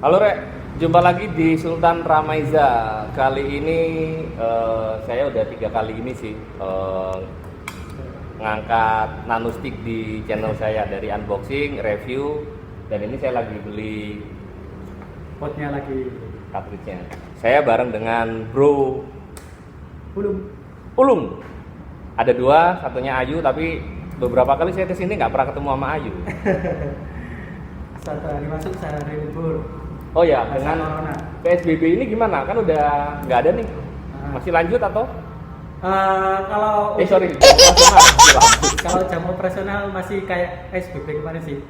Halo Rek, jumpa lagi di Sultan Ramaiza. Kali ini saya udah 3 kali ini sih ngangkat nanostick di channel saya, dari unboxing, review, dan ini saya lagi beli Potnya lagi. cartridge-nya. Saya bareng dengan Bro Belum. Ulum. Ada 2, satunya Ayu, tapi beberapa kali saya kesini nggak pernah ketemu sama Ayu. Satu hari masuk, satu hari libur. Oh ya, Masa dengan corona. PSBB ini gimana? Kan udah nggak ada nih. Masih lanjut atau? Kalau Sorry, masih lanjut. kalau jam operasional masih kayak SBB kemarin sih.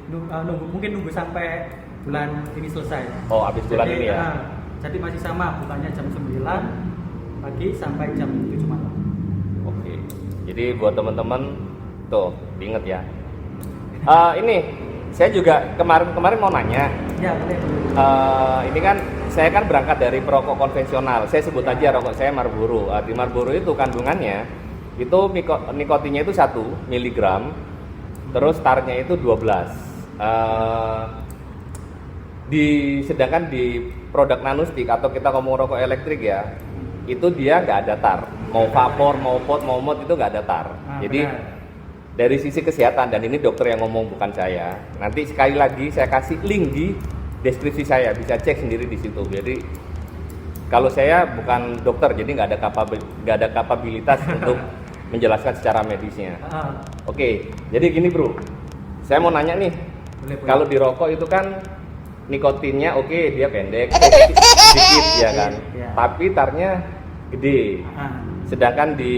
Mungkin nunggu sampai bulan ini selesai. Oh, habis bulan Jadi, ini ya? Jadi masih sama, bukannya jam 9 pagi sampai jam 7 malam. Oke. Jadi buat teman-teman tuh, diinget ya. Ini saya juga kemarin mau nanya. Ya, boleh. Ini kan saya kan berangkat dari perokok konvensional. Saya sebut aja rokok saya Marlboro. Di Marlboro itu kandungannya itu nikotinnya itu 1 miligram, terus tarnya itu 12. Sedangkan di produk nanostick atau kita ngomong rokok elektrik ya, itu dia nggak ada tar. Mau vapor, mau pot, mau mod itu nggak ada tar. Jadi Benar. dari sisi kesehatan, dan ini dokter yang ngomong bukan saya. Nanti sekali lagi saya kasih link di deskripsi saya, bisa cek sendiri di situ. Jadi kalau saya bukan dokter, jadi nggak ada kapabilitas untuk menjelaskan secara medisnya. Oke, jadi gini bro, saya mau nanya nih, Boleh. kalau di rokok itu kan nikotinnya oke, dia pendek, sedikit ya kan, Iya. tapi tarnya gede. Ah, Sedangkan di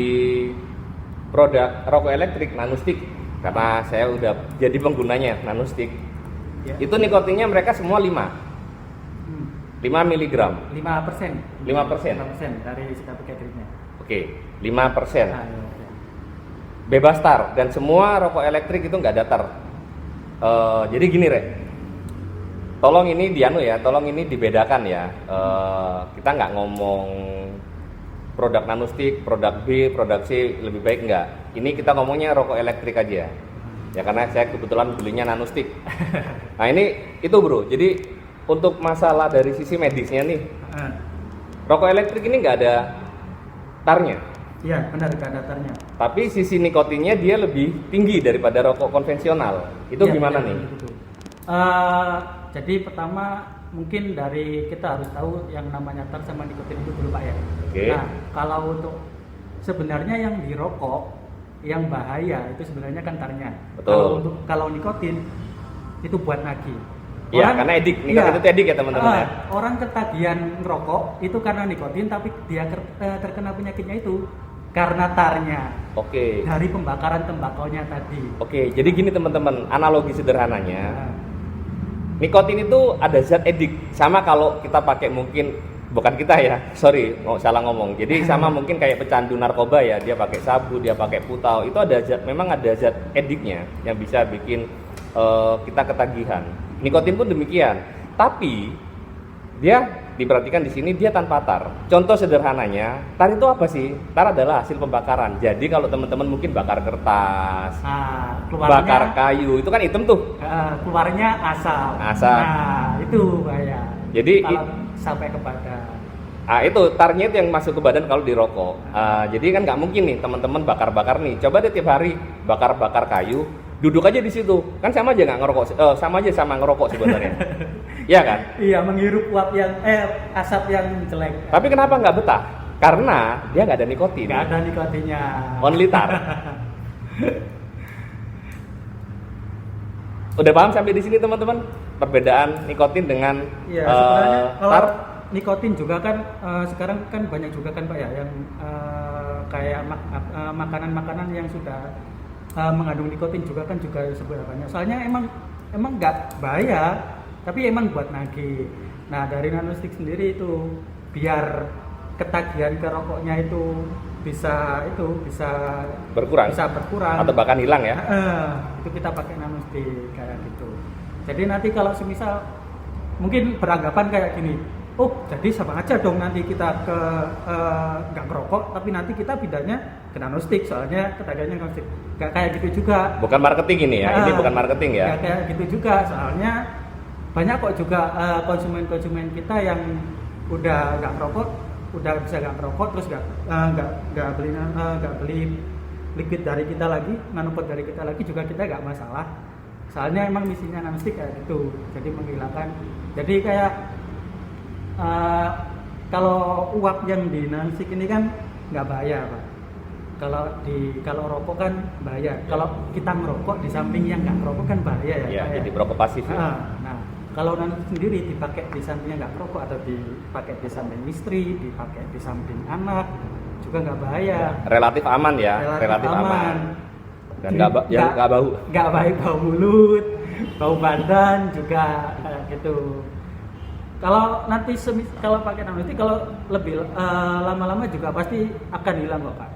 produk rokok elektrik nanostick, karena saya udah jadi penggunanya nanostick, ya. itu nikotinnya mereka semua 5 miligram, 5%. 5%. 5% dari sikap packagingnya. Oke, 5%. Iya. Bebas tar, dan semua rokok elektrik itu nggak ada tar. Jadi gini Rek, tolong ini tolong ini dibedakan ya. Kita nggak ngomong produk nanostick, produk B, produk C, lebih baik nggak. Ini kita ngomongnya rokok elektrik aja. Ya karena saya kebetulan belinya nanostick. Nah ini itu bro, jadi untuk masalah dari sisi medisnya nih, rokok elektrik ini nggak ada tarnya. Iya, benar, nggak ada datarnya. Tapi sisi nikotinnya dia lebih tinggi daripada rokok konvensional. Itu Iya, gimana iya, nih? begitu. Jadi pertama mungkin dari kita harus tahu yang namanya tar sama nikotin itu dulu Pak ya. Oke. Nah, kalau untuk sebenarnya yang di rokok yang bahaya itu sebenarnya kan tarnya. Betul. Kalau nikotin itu buat nagih. Iya, karena edik. Nikotin itu edik ya teman-teman ya. Orang ketagihan ngerokok itu karena nikotin, tapi dia terkena penyakitnya itu karena tarnya. Oke. Dari pembakaran tembakaunya tadi. Oke, jadi gini teman-teman, analogi sederhananya. Nah, Nikotin itu ada zat edik. Sama kalau kita pakai mungkin, bukan kita ya, sorry, salah ngomong. Jadi sama mungkin kayak pecandu narkoba ya, dia pakai sabu, dia pakai putau, itu ada zat, memang ada zat ediknya yang bisa bikin kita ketagihan. Nikotin pun demikian. Tapi dia diperhatikan di sini dia tanpa tar. Contoh sederhananya, tar itu apa sih? Tar adalah hasil pembakaran. Jadi kalau teman-teman mungkin bakar kertas, keluarnya, bakar kayu, itu kan hitam tuh. keluarnya asap. Asap. Nah, itu bahaya. Jadi kalau sampai ke badan. itu tarnya itu yang masuk ke badan kalau di rokok. Jadi kan nggak mungkin nih teman-teman bakar-bakar nih. Coba deh tiap hari bakar-bakar kayu, duduk aja di situ. Kan sama aja nggak ngerokok, sama aja sama ngerokok sebenarnya. Iya kan? Iya, menghirup asap yang jelek. Tapi kenapa nggak betah? Karena dia nggak ada nikotin. Nggak ada nikotinnya. Only tar. Udah paham sampai di sini teman-teman? Perbedaan nikotin dengan Iya, sebenarnya kalau tar? nikotin juga kan sekarang kan banyak juga kan Pak ya yang kayak makanan-makanan yang sudah mengandung nikotin juga kan juga sebenarnya. Soalnya emang nggak bahaya, tapi emang buat nagih. Nah, dari nanostick sendiri itu biar ketagihan ke rokoknya itu bisa berkurang Atau bahkan hilang ya. itu kita pakai nanostick kayak gitu. Jadi nanti kalau semisal mungkin beranggapan kayak gini, oh jadi sama aja dong nanti kita ke nggak ngerokok, tapi nanti kita pindahnya ke nanostick, soalnya ketagihannya nanostick. Nggak kayak gitu juga. Bukan marketing ini ya, ini bukan marketing ya. Nggak kayak gitu juga, soalnya banyak kok juga konsumen-konsumen kita yang udah nggak merokok, udah bisa nggak merokok, terus nggak beli liquid dari kita lagi, nanopod dari kita lagi juga kita nggak masalah. Soalnya emang misinya nanostick kayak gitu, jadi menghilangkan. Jadi kayak kalau uap yang di nanostick ini kan nggak bahaya Pak. Kalau rokok kan bahaya. Kalau kita merokok di samping yang nggak merokok kan bahaya ya. Iya, jadi merokok pasif ya. Nah, kalau nanostick sendiri dipakai di samping yang nggak merokok atau dipakai di samping istri, dipakai di samping anak juga nggak bahaya. Relatif aman ya, relatif aman. Dan nggak bau. Nggak baik bau mulut, bau badan juga gitu. Kalau nanti kalau pakai nanostick kalau lebih lama-lama juga pasti akan hilang kok Pak.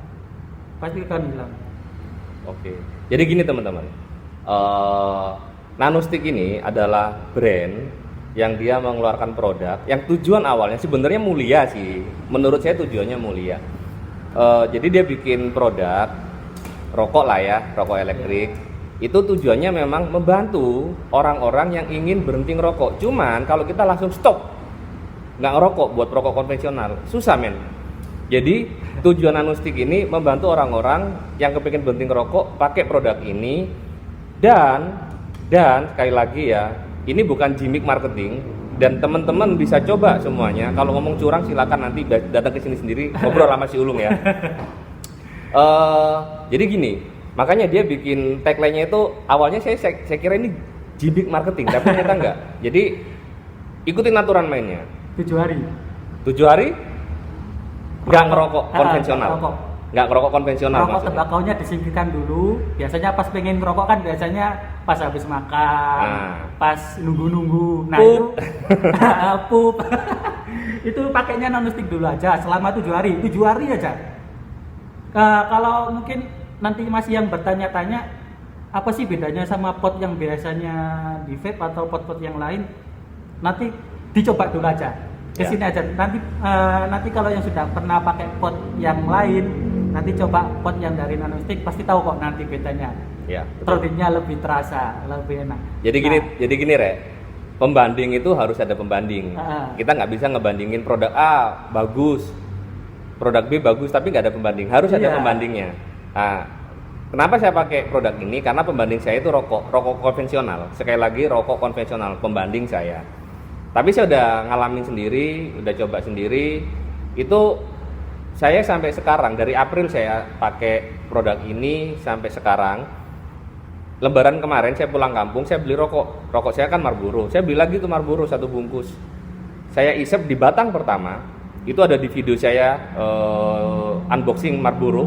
Pasti akan hilang. Oke. Jadi gini teman-teman. Nanostick ini adalah brand yang dia mengeluarkan produk yang tujuan awalnya sebenarnya mulia sih. Menurut saya tujuannya mulia. Jadi dia bikin produk rokok lah ya, rokok elektrik. Itu tujuannya memang membantu orang-orang yang ingin berhenti ngerokok. Cuman kalau kita langsung stop nggak ngerokok buat rokok konvensional, susah men. Jadi tujuan nanostick ini membantu orang-orang yang kepingin berhenti ngerokok pakai produk ini. Dan sekali lagi ya, ini bukan gimmick marketing dan teman-teman bisa coba semuanya. Kalau ngomong curang silakan nanti datang ke sini sendiri ngobrol sama si Ulung ya. Jadi gini, makanya dia bikin tagline-nya itu awalnya saya kira ini gimmick marketing, tapi ternyata enggak. Jadi ikutin aturan mainnya. 7 hari. 7 hari nggak ngerokok konvensional. Nggak ngerokok konvensional. Rokok tembakaunya disingkirkan dulu. Biasanya pas pengen ngerokok kan biasanya pas habis makan, pas nunggu-nunggu. Nah pup. Itu pup. Itu pakainya nanostick dulu aja selama 7 hari. 7 hari aja. Kalau mungkin nanti masih yang bertanya-tanya apa sih bedanya sama pot yang biasanya di vape atau pot-pot yang lain, nanti dicoba dulu aja. Kesini aja. Nanti kalau yang sudah pernah pakai pot yang lain, nanti coba pot yang dari nanostick pasti tahu kok nanti bedanya. Ya. Produknya lebih terasa, lebih enak. Jadi gini Rek, pembanding itu harus ada pembanding. Kita nggak bisa ngebandingin produk A bagus, produk B bagus, tapi nggak ada pembanding. Harus ada pembandingnya. Nah, kenapa saya pakai produk ini? Karena pembanding saya itu rokok konvensional. Sekali lagi rokok konvensional pembanding saya. Tapi saya udah ngalamin sendiri, udah coba sendiri. Itu saya sampai sekarang dari April saya pakai produk ini sampai sekarang. Lebaran kemarin saya pulang kampung, saya beli rokok. Rokok saya kan Marlboro. Saya beli lagi tuh Marlboro 1 bungkus. Saya isep di batang pertama. Itu ada di video saya unboxing Marlboro.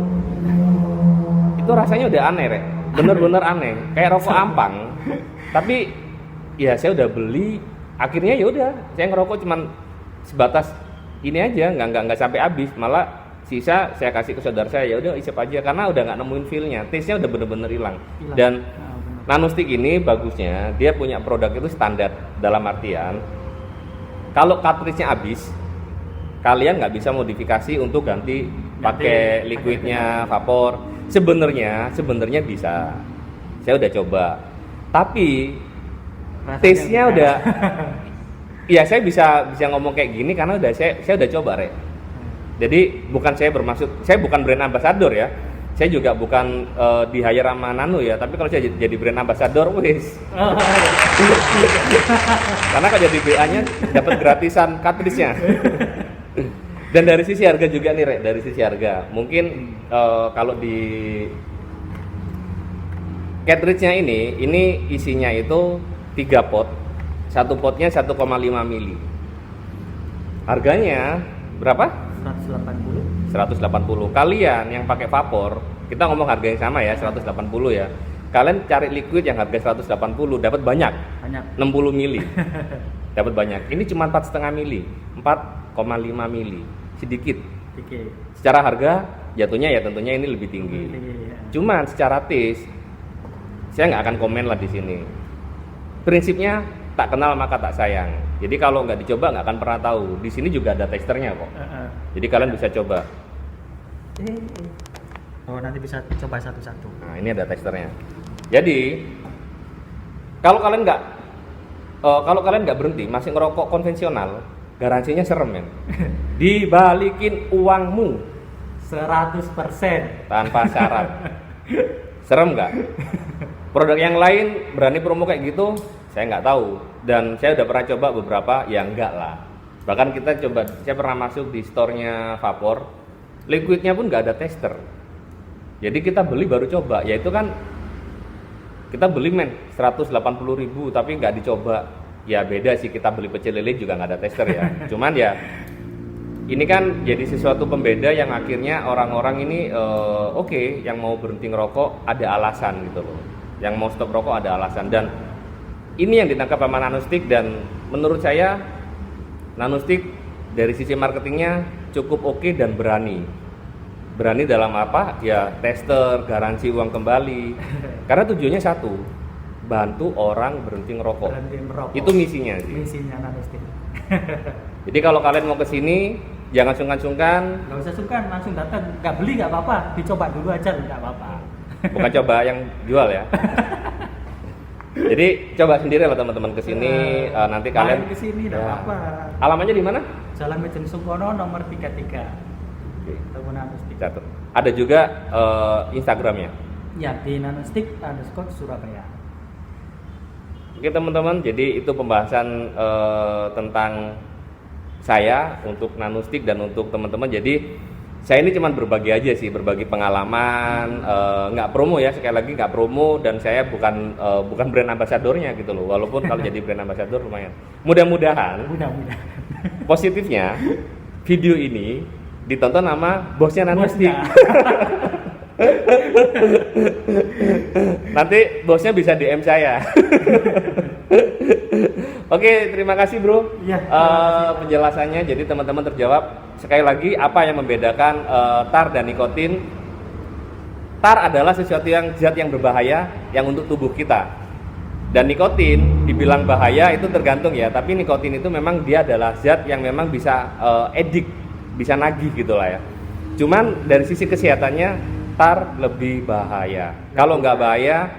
Itu rasanya udah aneh, Rek. Bener-bener aneh, kayak rokok ampang. Tapi ya saya udah beli. Akhirnya ya udah, saya ngerokok cuman sebatas ini aja, nggak sampai habis, malah sisa saya kasih ke saudara saya, ya udah isep aja karena udah nggak nemuin feel-nya, taste-nya udah bener-bener hilang. Dan nanostick ini bagusnya dia punya produk itu standar dalam artian kalau cartridge-nya habis, kalian nggak bisa modifikasi untuk ganti pakai liquidnya vapor. Sebenarnya bisa, saya udah coba, tapi taste-nya udah ya saya bisa ngomong kayak gini karena udah saya udah coba Rek. Jadi bukan saya bermaksud, saya bukan brand ambassador ya, saya juga bukan di hire sama Nano ya, tapi kalau saya jadi brand ambassador wis karena kalau jadi BA-nya dapat gratisan cartridge-nya. Dan dari sisi harga juga nih Rek, dari sisi harga mungkin kalau di cartridge-nya ini isinya itu 3 pot, 1 potnya 1,5 mili. Harganya berapa? 180. Kalian yang pakai vapor, kita ngomong harga yang sama ya, 180 ya. Kalian cari liquid yang harga 180 dapat banyak. 60 mili. Dapat banyak. Ini cuma 4,5 mili, 4,5 mili. Sedikit. Secara harga jatuhnya ya tentunya ini lebih tinggi. Cuman secara taste saya nggak akan komen lah di sini. Prinsipnya tak kenal maka tak sayang. Jadi kalau nggak dicoba nggak akan pernah tahu. Di sini juga ada teksturnya kok. Jadi kalian bisa coba. Oh nanti bisa coba satu-satu. Nah ini ada teksturnya. Jadi kalau kalian nggak kalau kalian nggak berhenti masih ngerokok konvensional, garansinya serem men. Dibalikin uangmu 100% tanpa syarat. Serem nggak? Produk yang lain berani promo kayak gitu, saya nggak tahu. Dan saya udah pernah coba beberapa, ya enggak lah. Bahkan saya pernah masuk di store-nya Vapor, liquidnya pun nggak ada tester. Jadi kita beli baru coba, yaitu kan kita beli 180.000 tapi nggak dicoba. Ya beda sih, kita beli pecel lele juga nggak ada tester ya. Cuman ya ini kan jadi sesuatu pembeda yang akhirnya orang-orang ini oke, yang mau berhenti ngerokok ada alasan gitu loh. Yang mau stop rokok ada alasan, dan ini yang ditangkap sama Nanostik. Dan menurut saya Nanostik dari sisi marketingnya cukup oke dan berani dalam apa ya, tester, garansi uang kembali, karena tujuannya satu, bantu orang berhenti ngerokok. Itu misinya sih. Misinya Nanostik. Jadi kalau kalian mau kesini jangan sungkan-sungkan. Nggak usah sungkan, langsung datang. Nggak beli nggak apa-apa, dicoba dulu aja nggak apa-apa. Bukan coba yang jual ya. Jadi coba sendiri lah teman-teman kesini, nanti kalian kesini enggak apa-apa. Alamatnya di mana? Jalan Mejen Sungkono nomor 33. Oke. Temu Nanostik. Catat. Ada juga Instagramnya. Ya, di Nanostik_Surabaya. Oke teman-teman, jadi itu pembahasan tentang saya untuk Nanostik dan untuk teman-teman. Jadi saya ini cuma berbagi aja sih, berbagi pengalaman, nggak promo ya, sekali lagi nggak promo, dan saya bukan brand ambasadornya gitu loh. Walaupun kalau jadi brand ambasador lumayan. Mudah-mudahan positifnya video ini ditonton sama bosnya Nanostik. Nanti bosnya bisa DM saya. Oke, terima kasih bro. Ya, penjelasannya. Jadi teman-teman terjawab. Sekali lagi, apa yang membedakan tar dan nikotin? Tar adalah sesuatu yang zat yang berbahaya yang untuk tubuh kita. Dan nikotin dibilang bahaya itu tergantung ya. Tapi nikotin itu memang dia adalah zat yang memang bisa edik, bisa nagih gitulah ya. Cuman dari sisi kesehatannya tar lebih bahaya. Kalau nggak bahaya,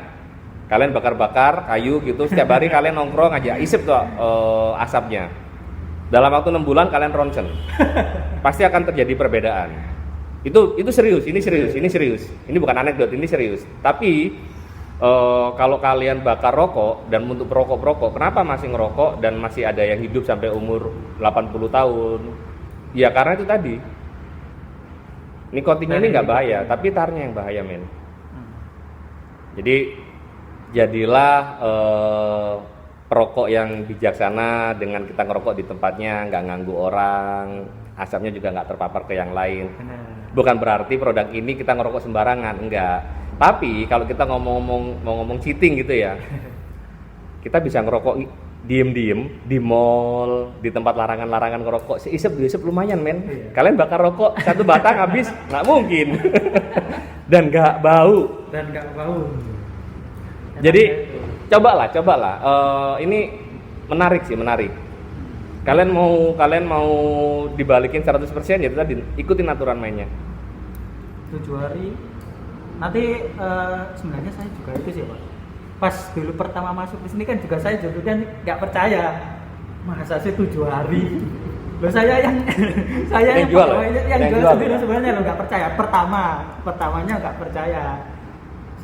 kalian bakar-bakar kayu gitu, setiap hari kalian nongkrong aja, isep tuh asapnya. Dalam waktu 6 bulan kalian ronsen, pasti akan terjadi perbedaan. Itu serius, ini serius. Ini bukan anekdot, ini serius. Tapi kalau kalian bakar rokok dan untuk perokok, kenapa masih ngerokok dan masih ada yang hidup sampai umur 80 tahun? Ya karena itu tadi. Nikotinnya ini nggak bahaya, tapi tarnya yang bahaya men. Jadi jadilah perokok yang bijaksana dengan kita ngerokok di tempatnya, nggak ganggu orang, asapnya juga nggak terpapar ke yang lain. Bukan berarti produk ini kita ngerokok sembarangan, enggak. Tapi kalau kita mau ngomong cheating gitu ya, kita bisa ngerokok diem di mall, di tempat larangan ngerokok, seisep lumayan men. Iya. Kalian bakar rokok 1 batang habis, nggak mungkin. Dan nggak bau. Jadi cobalah. Ini menarik. Kalian mau dibalikin 100% ya tadi ikutin aturan mainnya. 7 hari. Nanti sebenarnya saya juga itu sih Pak. Pas dulu pertama masuk di sini kan juga saya jadinya nggak percaya. Masa sih 7 hari? Loh saya yang jual sendiri sebenarnya lo nggak percaya. Pertamanya nggak percaya.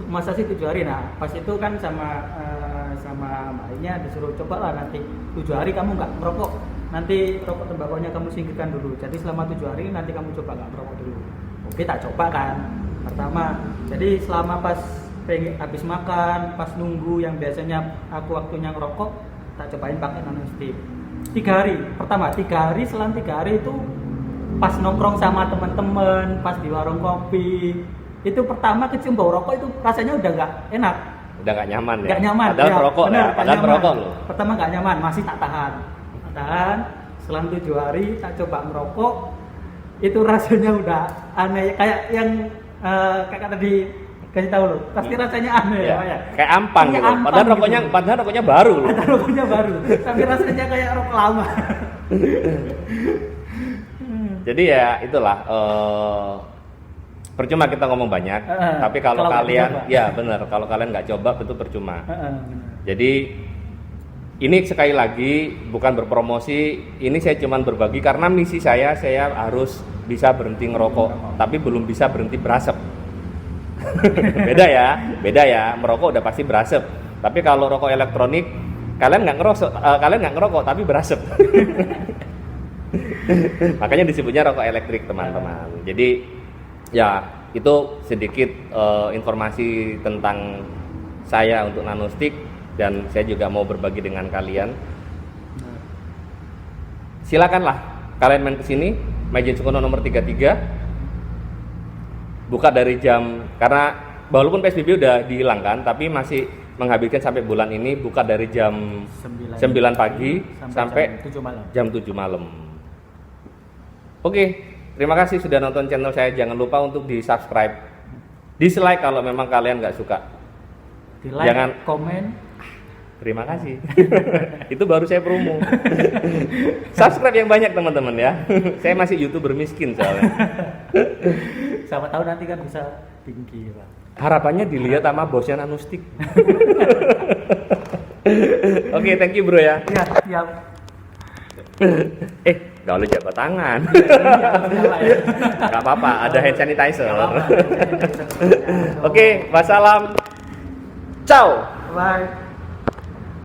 Masa sih 7 hari? Nah pas itu kan sama mbaknya disuruh coba lah nanti 7 hari kamu nggak merokok, nanti rokok tembakonya kamu singkirkan dulu. Jadi selama 7 hari nanti kamu coba nggak merokok dulu. Oke, tak coba kan pertama. Jadi selama pas habis makan, pas nunggu yang biasanya aku waktunya ngerokok, tak cobain pakai Nanostik. 3 hari pertama, 3 hari selang 3 hari itu pas nongkrong sama teman-teman, pas di warung kopi, itu pertama kecium bau rokok itu rasanya udah nggak enak, udah nggak nyaman ya. Nggak nyaman. Padahal ya, perokok bener, ya, padahal perokok loh. Pertama nggak nyaman, masih tak tahan. Selang 7 hari tak coba merokok, itu rasanya udah aneh, kayak yang kakak tadi kasih tahu loh, pasti rasanya aneh ya. Kayak ampang gitu. Padahal rokoknya baru loh. Tapi rasanya kayak rokok lama. Jadi ya itulah percuma kita ngomong banyak, tapi kalau kalian ya benar, kalau kalian nggak coba itu percuma. Jadi ini sekali lagi bukan berpromosi, ini saya cuman berbagi karena misi saya harus bisa berhenti ngerokok, tapi belum bisa berhenti berasap. beda ya, merokok udah pasti berasap. Tapi kalau rokok elektronik, kalian nggak ngerokok tapi berasap. Makanya disebutnya rokok elektrik, teman-teman. Jadi ya itu sedikit informasi tentang saya untuk Nanostick, dan saya juga mau berbagi dengan kalian. Silakanlah kalian main kesini, Majen Sungkono nomor 33. Buka dari jam, karena walaupun PSBB udah dihilangkan, tapi masih menghabiskan sampai bulan ini, buka dari jam 9 pagi sampai jam 7 malam. Oke, terima kasih sudah nonton channel saya. Jangan lupa untuk di subscribe, dislike kalau memang kalian nggak suka, di like, jangan komen. Terima kasih. Itu baru saya promo. Subscribe yang banyak teman-teman ya. Saya masih YouTuber miskin soalnya. Siapa tahu nanti kan bisa tinggi, Pak. Harapannya dilihat sama bosnya Nanostick. Oke, thank you bro ya. Iya, siap. Gak boleh jabat tangan. Gak apa-apa, ada hand sanitizer. Oke, wassalam. Ciao. Bye.